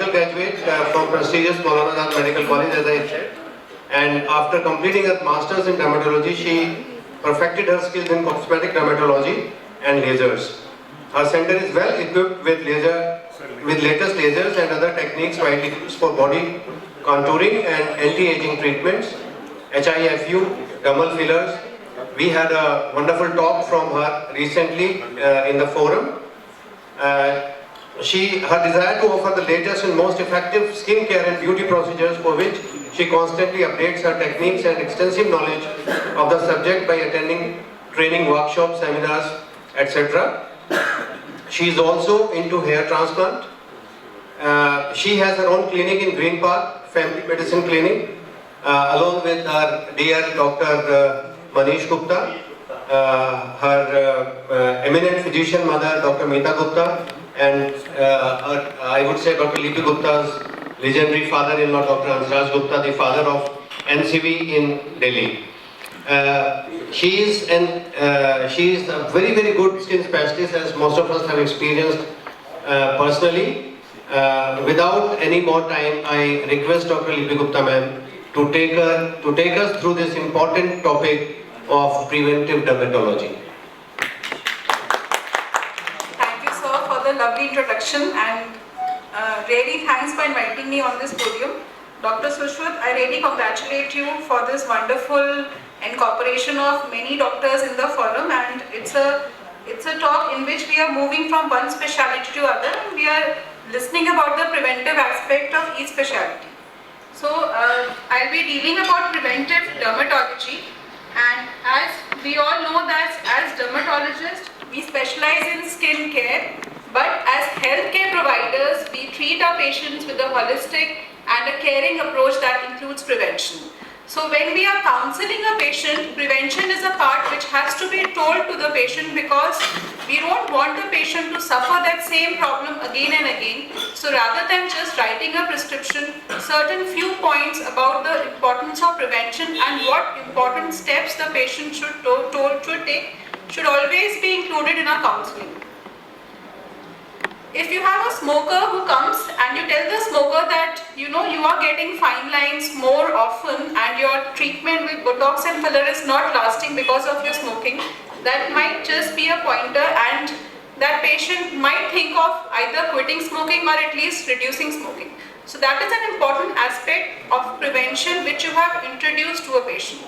Graduate from prestigious Maulana Medical College, as I said, and after completing her masters in dermatology, she perfected her skills in cosmetic dermatology and lasers. Her center is well equipped with latest lasers and other techniques widely used for body contouring and anti-aging treatments, HIFU, dermal fillers. We had a wonderful talk from her recently in the forum. Her desire to offer the latest and most effective skin care and beauty procedures, for which she constantly updates her techniques and extensive knowledge of the subject by attending training workshops, seminars, etc. She is also into hair transplant. She has her own clinic in Green Park, Family Medicine Clinic, along with her dear Dr. Manish Gupta, her eminent physician mother, Dr. Meeta Gupta, and I would say Dr. Lipy Gupta's legendary father-in-law, Dr. Ansraj Gupta, the father of NCV in Delhi. She is a very, very good skin specialist, as most of us have experienced personally. Without any more time, I request Dr. Lipy Gupta ma'am to take us through this important topic of preventive dermatology. Lovely introduction, and really thanks for inviting me on this podium. Dr. Sushil, I really congratulate you for this wonderful incorporation of many doctors in the forum, and it's a talk in which we are moving from one specialty to other, and we are listening about the preventive aspect of each specialty. So I'll be dealing about preventive dermatology, and as we all know that as dermatologists we specialize in skin care. But as healthcare providers, we treat our patients with a holistic and a caring approach that includes prevention. So when we are counseling a patient, prevention is a part which has to be told to the patient, because we don't want the patient to suffer that same problem again and again. So rather than just writing a prescription, certain few points about the importance of prevention and what important steps the patient should take should always be included in our counseling. If you have a smoker who comes and you tell the smoker that you are getting fine lines more often and your treatment with Botox and filler is not lasting because of your smoking, that might just be a pointer, and that patient might think of either quitting smoking or at least reducing smoking. So that is an important aspect of prevention which you have introduced to a patient.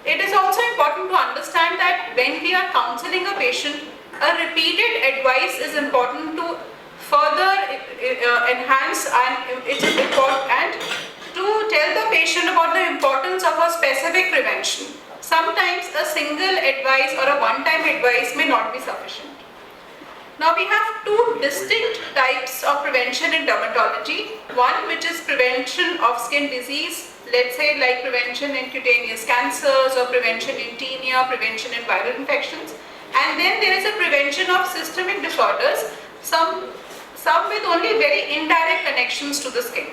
It is also important to understand that when we are counseling a patient, a repeated advice is important to further enhance, and it's important, and to tell the patient about the importance of a specific prevention. Sometimes a single advice or a one-time advice may not be sufficient. Now we have two distinct types of prevention in dermatology. One which is prevention of skin disease, let's say like prevention in cutaneous cancers or prevention in tinea, prevention in viral infections. And then there is a prevention of systemic disorders, some with only very indirect connections to the skin.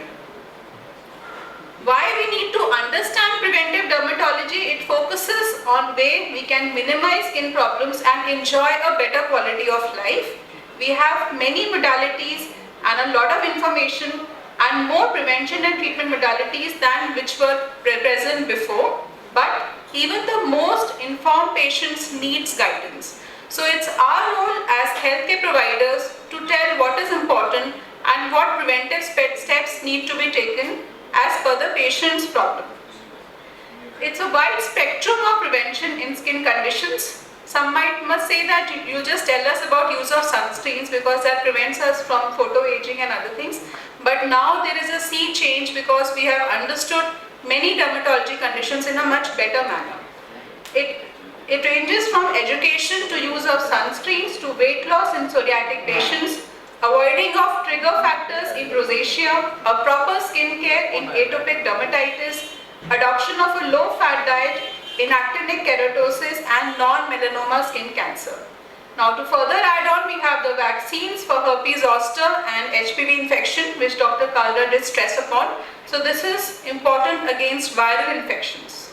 Why we need to understand preventive dermatology? It focuses on way we can minimize skin problems and enjoy a better quality of life. We have many modalities and a lot of information and more prevention and treatment modalities than which were present before. But even the most informed patients needs guidance. So it's our role as healthcare providers to tell what is important and what preventive steps need to be taken as per the patient's problem. It's a wide spectrum of prevention in skin conditions. Some must say that you just tell us about use of sunscreens because that prevents us from photo-aging and other things. But now there is a sea change because we have understood many dermatology conditions in a much better manner. It ranges from education to use of sunscreens to weight loss in psoriatic patients, avoiding of trigger factors in rosacea, a proper skin care in atopic dermatitis, adoption of a low-fat diet in actinic keratosis and non-melanoma skin cancer. Now to further add on, we have the vaccines for herpes zoster and HPV infection, which Dr. Kalra did stress upon. So this is important against viral infections.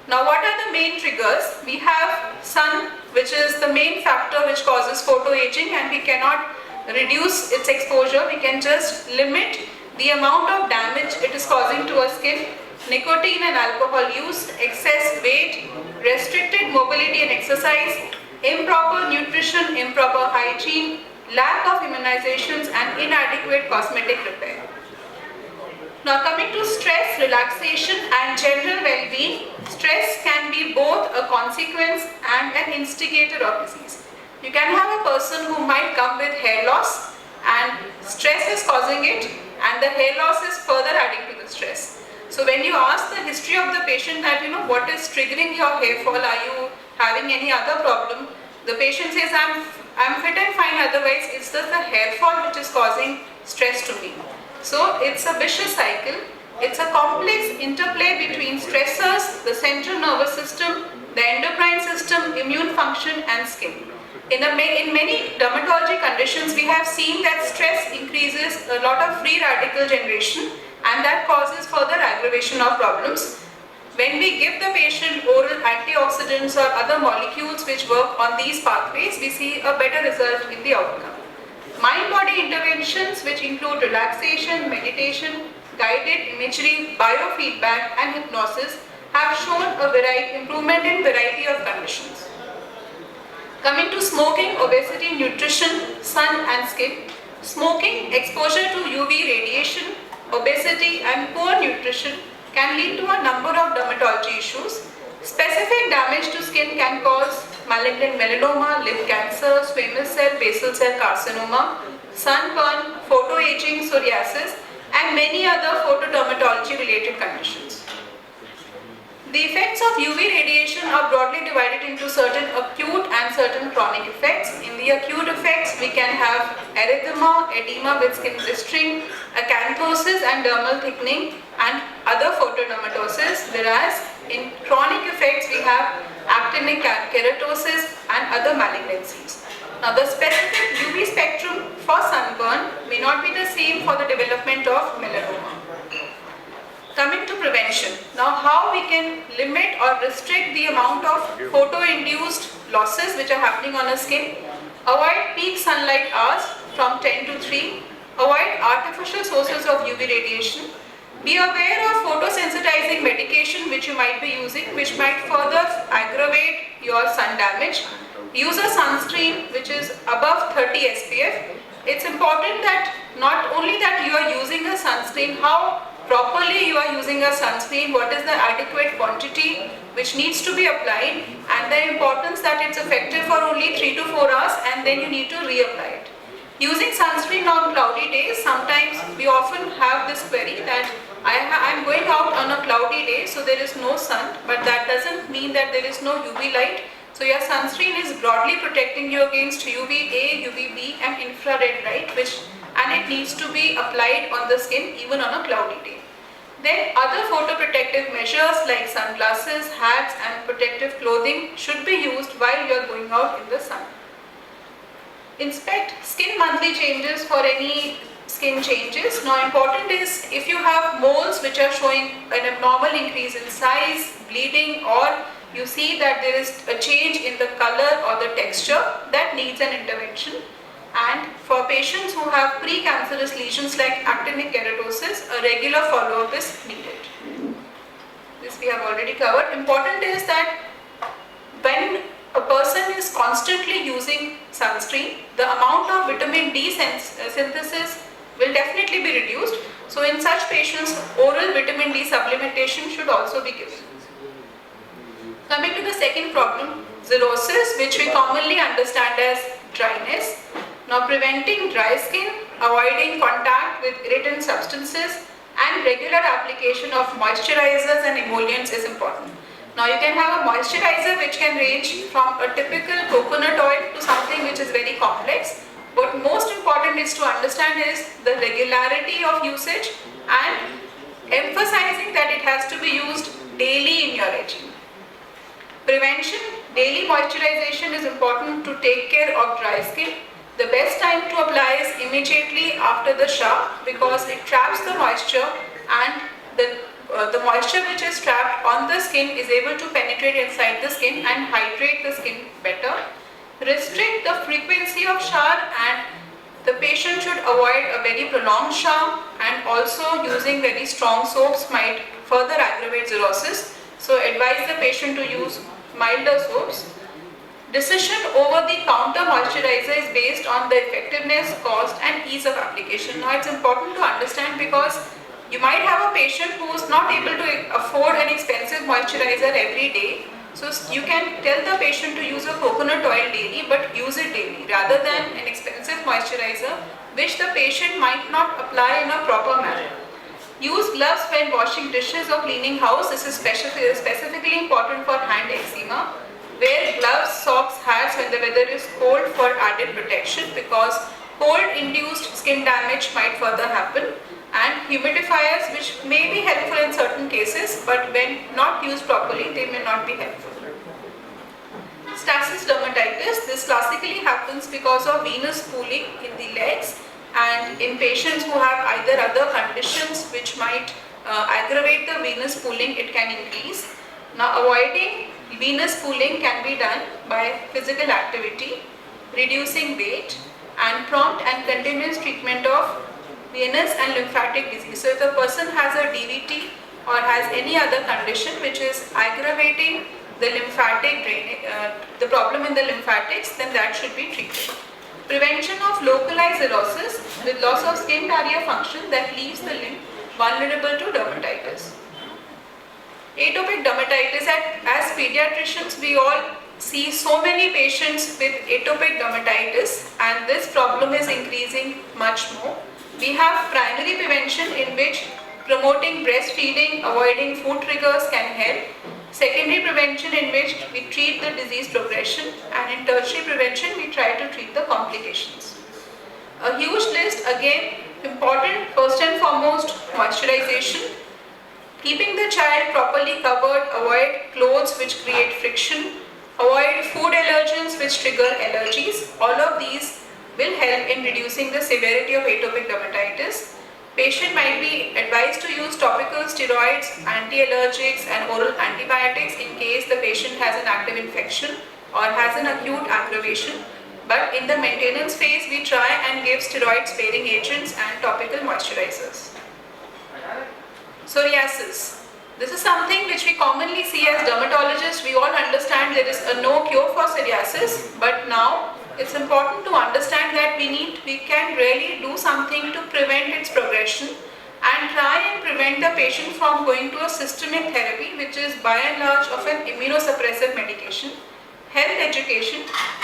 Now what are the main triggers? We have sun, which is the main factor which causes photoaging, and we cannot reduce its exposure. We can just limit the amount of damage it is causing to our skin, nicotine and alcohol use, excess weight, restricted mobility and exercise, improper nutrition, improper hygiene, lack of immunizations and inadequate cosmetic repair. Now coming to stress, relaxation and general well-being, stress can be both a consequence and an instigator of disease. You can have a person who might come with hair loss and stress is causing it and the hair loss is further adding to the stress. So when you ask the history of the patient that what is triggering your hair fall, are you having any other problem? The patient says I'm fit and fine, otherwise it's just the hair fall which is causing stress to me. So it's a vicious cycle. It's a complex interplay between stressors, the central nervous system, the endocrine system, immune function and skin. In many dermatology conditions, we have seen that stress increases a lot of free radical generation and that causes further aggravation of problems. When we give the patient oral antioxidants or other molecules which work on these pathways, we see a better result in the outcome. Mind-body interventions which include relaxation, meditation, guided imagery, biofeedback and hypnosis have shown a improvement in variety of conditions. Coming to smoking, obesity, nutrition, sun and skin. Smoking, exposure to UV radiation, obesity and poor nutrition can lead to a number of dermatology issues. Specific damage to skin can cause malignant melanoma, lip cancer, squamous cell, basal cell carcinoma, sunburn, photoaging, psoriasis and many other photodermatology related conditions. The effects of UV radiation are broadly divided into certain acute and certain chronic effects. In the acute effects, we can have erythema, edema with skin blistering, acanthosis and dermal thickening and other photodermatosis, whereas in chronic effects we have actinic keratosis and other malignancies. Now the specific UV spectrum for sunburn may not be the same for the development of melanoma. Coming to prevention. Now how we can limit or restrict the amount of photo-induced losses which are happening on the skin. Avoid peak sunlight hours from 10 to 3. Avoid artificial sources of UV radiation. Be aware of photosensitizing medication which you might be using, which might further aggravate your sun damage. Use a sunscreen which is above 30 SPF. It's important that not only that you are using a sunscreen, how properly you are using a sunscreen, what is the adequate quantity which needs to be applied, and the importance that it's effective for only 3 to 4 hours and then you need to reapply it. Using sunscreen on cloudy days, sometimes we often have this query that I'm going out on a cloudy day, so there is no sun, but that doesn't mean that there is no UV light. So your sunscreen is broadly protecting you against UVA, UVB and infrared light, and it needs to be applied on the skin even on a cloudy day. Then other photoprotective measures like sunglasses, hats and protective clothing should be used while you are going out in the sun. Inspect skin monthly changes for any skin changes. Now important is if you have moles which are showing an abnormal increase in size, bleeding, or you see that there is a change in the color or the texture, that needs an intervention. And for patients who have precancerous lesions like actinic keratosis, a regular follow-up is needed. This we have already covered. Important is that when a person is constantly using sunscreen, the amount of vitamin D synthesis will definitely be reduced. So in such patients, oral vitamin D supplementation should also be given. Coming to the second problem, xerosis, which we commonly understand as dryness. Now preventing dry skin, avoiding contact with irritant substances and regular application of moisturizers and emollients is important. Now you can have a moisturizer which can range from a typical coconut oil to something which is very complex. What most important is to understand is the regularity of usage and emphasizing that it has to be used daily in your regime. Prevention, daily moisturization is important to take care of dry skin. The best time to apply is immediately after the shower because it traps the moisture and the moisture which is trapped on the skin is able to penetrate inside the skin and hydrate the skin better. Restrict the frequency of shower and The patient should avoid a very prolonged shower, and also using very strong soaps might further aggravate xerosis. So advise the patient to use milder soaps. Decision over the counter moisturizer is based on the effectiveness, cost and ease of application. Now it's important to understand, because you might have a patient who is not able to afford an expensive moisturizer every day. So you can tell the patient to use a coconut oil daily, but use it daily rather than an expensive moisturizer which the patient might not apply in a proper manner. Use gloves when washing dishes or cleaning house. This is specifically important for hand eczema. Wear gloves, socks, hats when the weather is cold for added protection, because cold-induced skin damage might further happen. And humidifiers, which may be helpful in certain cases, but when not used properly, they may not be helpful. Stasis dermatitis. This classically happens because of venous pooling in the legs, and in patients who have either other conditions which might aggravate the venous pooling, it can increase. Now, avoiding venous pooling can be done by physical activity, reducing weight, and prompt and continuous treatment of venous and lymphatic disease. So if the person has a DVT or has any other condition which is aggravating the lymphatic drainage, the problem in the lymphatics, then that should be treated. Prevention of localized xerosis with loss of skin barrier function that leaves the limb vulnerable to dermatitis. Atopic dermatitis. As pediatricians, we all see so many patients with atopic dermatitis, and this problem is increasing much more. We have primary prevention, in which promoting breastfeeding, avoiding food triggers can help. Secondary prevention, in which we treat the disease progression, and in tertiary prevention we try to treat the complications. A huge list, again important. First and foremost, moisturization. Keeping the child properly covered, avoid clothes which create friction, avoid food allergens which trigger allergies. All of these will help in reducing the severity of atopic dermatitis. Patient might be advised to use topical steroids, anti-allergics and oral antibiotics in case the patient has an active infection or has an acute aggravation. But in the maintenance phase, we try and give steroid-sparing agents and topical moisturizers. Psoriasis. This is something which we commonly see as dermatologists. We all understand there is no cure for psoriasis, but now it's important to understand that we can really do something to prevent its progression and try and prevent the patient from going to a systemic therapy, which is by and large of an immunosuppressive medication. Health education.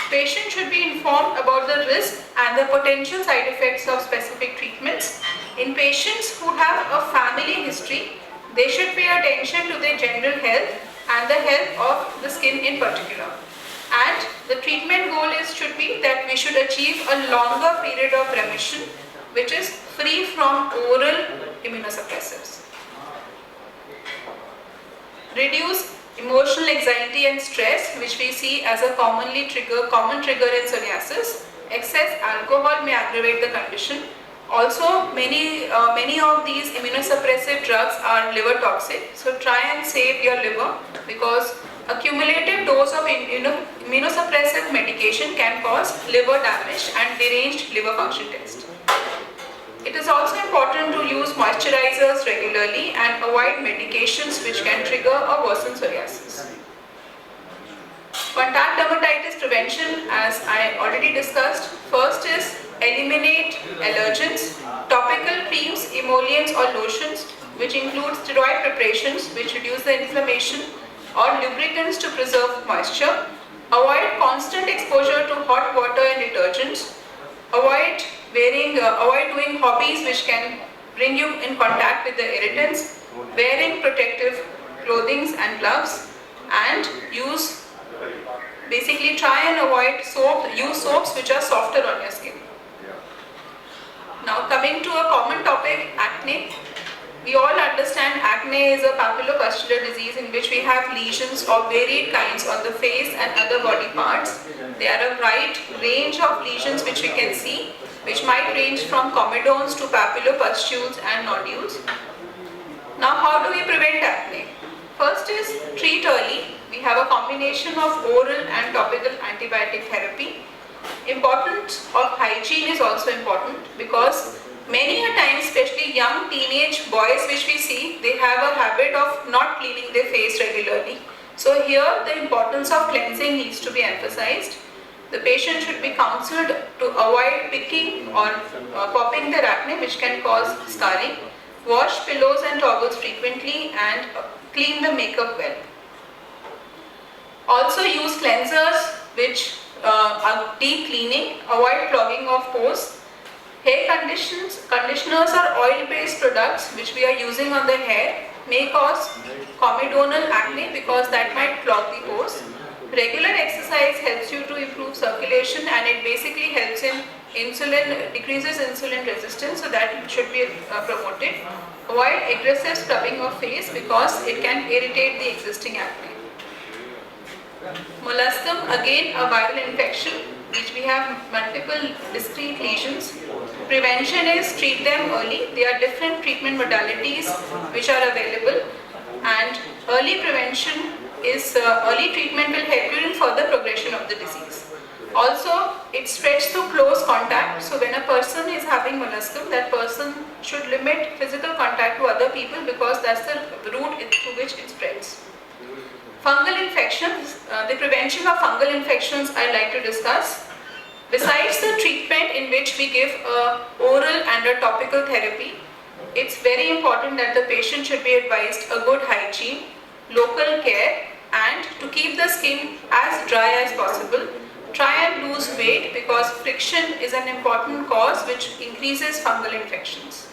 Patient should be informed about the risk and the potential side effects of specific treatments. In patients who have a family history, they should pay attention to their general health and the health of the skin in particular. And the treatment goal should be that we should achieve a longer period of remission, which is free from oral immunosuppressives. Reduce emotional anxiety and stress, which we see as a common trigger in psoriasis. Excess alcohol may aggravate the condition. Also, many of these immunosuppressive drugs are liver toxic, so try and save your liver, because accumulative dose of immunosuppressive medication can cause liver damage and deranged liver function test. It is also important to use moisturizers regularly and avoid medications which can trigger or worsen psoriasis. Contact dermatitis prevention, as I already discussed, first is eliminate allergens, topical creams, emollients or lotions which include steroid preparations which reduce the inflammation, or lubricants to preserve moisture. Avoid constant exposure to hot water and detergents. Avoid doing hobbies which can bring you in contact with the irritants. Wearing protective clothing and gloves, and basically try and avoid use soaps which are softer on your skin. Now coming to a common topic, acne. We all understand acne is a papulopustular disease in which we have lesions of varied kinds on the face and other body parts. There are a wide range of lesions which we can see, which might range from comedones to papulopustules and nodules. Now, how do we prevent acne? First is treat early. We have a combination of oral and topical antibiotic therapy. Importance of hygiene is also important because many a times, especially young teenage boys which we see, they have a habit of not cleaning their face regularly. So here the importance of cleansing needs to be emphasized. The patient should be counseled to avoid picking or popping their acne, which can cause scarring. Wash pillows and towels frequently and clean the makeup well. Also use cleansers which are deep cleaning, avoid clogging of pores. Hair conditioners are oil-based products which we are using on the hair may cause comedonal acne because that might clog the pores. Regular exercise helps you to improve circulation and it basically helps in decreases insulin resistance, so that should be promoted. Avoid aggressive scrubbing of face because it can irritate the existing acne. Molluscum, again a viral infection which we have multiple discrete lesions. Prevention is treat them early. There are different treatment modalities which are available, and early prevention is early treatment will help you in further progression of the disease. Also, it spreads through close contact. So when a person is having molluscum, that person should limit physical contact to other people because that's the route through which it spreads. Fungal infections, the prevention of fungal infections I'd like to discuss. Besides the treatment in which we give oral and a topical therapy, it's very important that the patient should be advised a good hygiene, local care, and to keep the skin as dry as possible. Try and lose weight because friction is an important cause which increases fungal infections.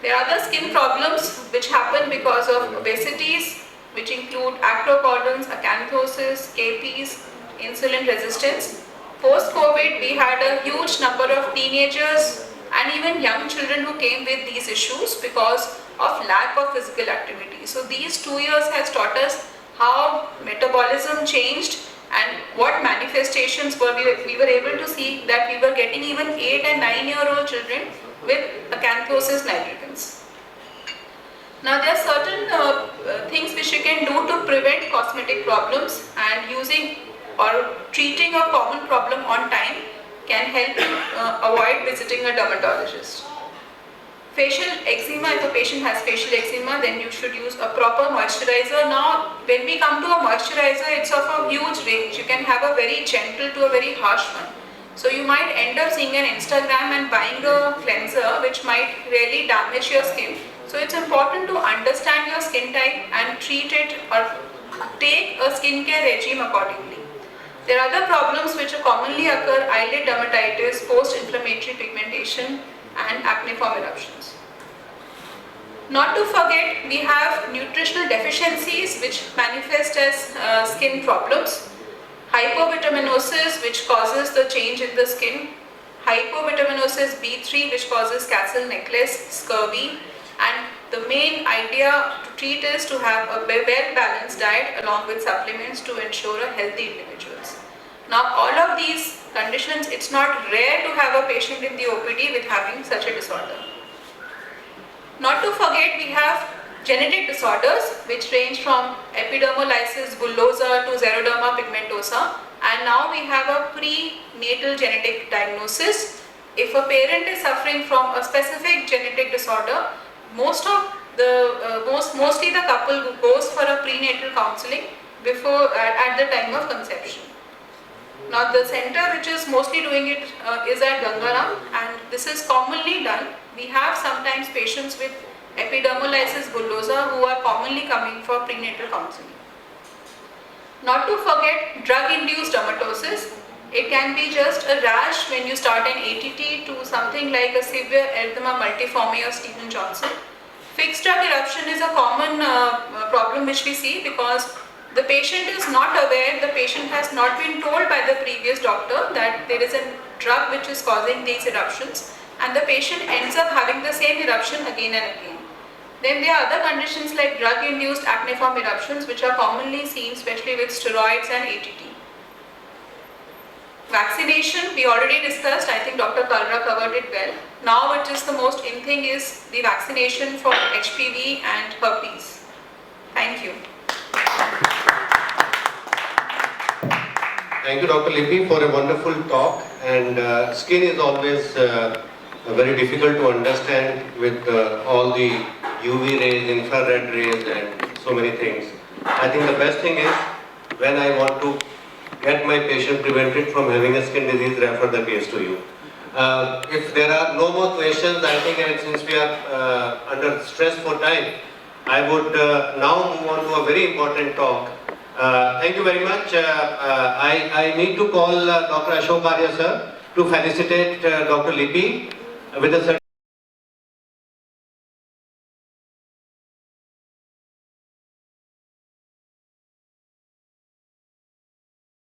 There are other skin problems which happen because of obesities, which include acrocordons, acanthosis, KPs, insulin resistance. Post-COVID, we had a huge number of teenagers and even young children who came with these issues because of lack of physical activity. So these 2 years has taught us how metabolism changed and what manifestations were we were able to see that we were getting even 8 and 9-year-old children with acanthosis nigricans. Now there are certain things which you can do to prevent cosmetic problems, and using or treating a common problem on time can help you avoid visiting a dermatologist. Facial eczema, if a patient has facial eczema, then you should use a proper moisturizer. Now when we come to a moisturizer, it's of a huge range. You can have a very gentle to a very harsh one. So you might end up seeing an Instagram and buying a cleanser which might really damage your skin. So it's important to understand your skin type and treat it or take a skincare regime accordingly. There are other problems which commonly occur: eyelid dermatitis, post-inflammatory pigmentation, and acneiform eruptions. Not to forget, we have nutritional deficiencies which manifest as skin problems. Hypovitaminosis, which causes the change in the skin. Hypovitaminosis B3, which causes castle necklace, scurvy. And the main idea to treat is to have a well-balanced diet along with supplements to ensure a healthy individuals. Now all of these conditions, it's not rare to have a patient in the OPD with having such a disorder. Not to forget, we have genetic disorders which range from epidermolysis bullosa to xeroderma pigmentosa, and now we have a prenatal genetic diagnosis. If a parent is suffering from a specific genetic disorder, mostly the couple goes for a prenatal counseling before at the time of conception. Now the center which is mostly doing it is at Gangaram, and this is commonly done. We have sometimes patients with epidermolysis bullosa who are commonly coming for prenatal counseling. Not to forget drug-induced dermatosis. It can be just a rash when you start an ATT to something like a severe erythema multiforme or Stevens-Johnson. Fixed drug eruption is a common problem which we see because the patient is not aware, the patient has not been told by the previous doctor that there is a drug which is causing these eruptions, and the patient ends up having the same eruption again and again. Then there are other conditions like drug-induced acneiform eruptions which are commonly seen especially with steroids and ATT. Vaccination, we already discussed, I think Dr. Kalra covered it well. Now it is the most in thing is the vaccination for HPV and herpes. Thank you. Thank you, Dr. Lipy, for a wonderful talk. And skin is always very difficult to understand with all the UV rays, infrared rays, and so many things. I think the best thing is when I want to get my patient prevented from having a skin disease, refer the case to you. If there are no more questions, I think, and since we are under stress for time, I would now move on to a very important talk. Thank you very much. I need to call Dr. Ashok Arya sir to felicitate Dr. Lipy with a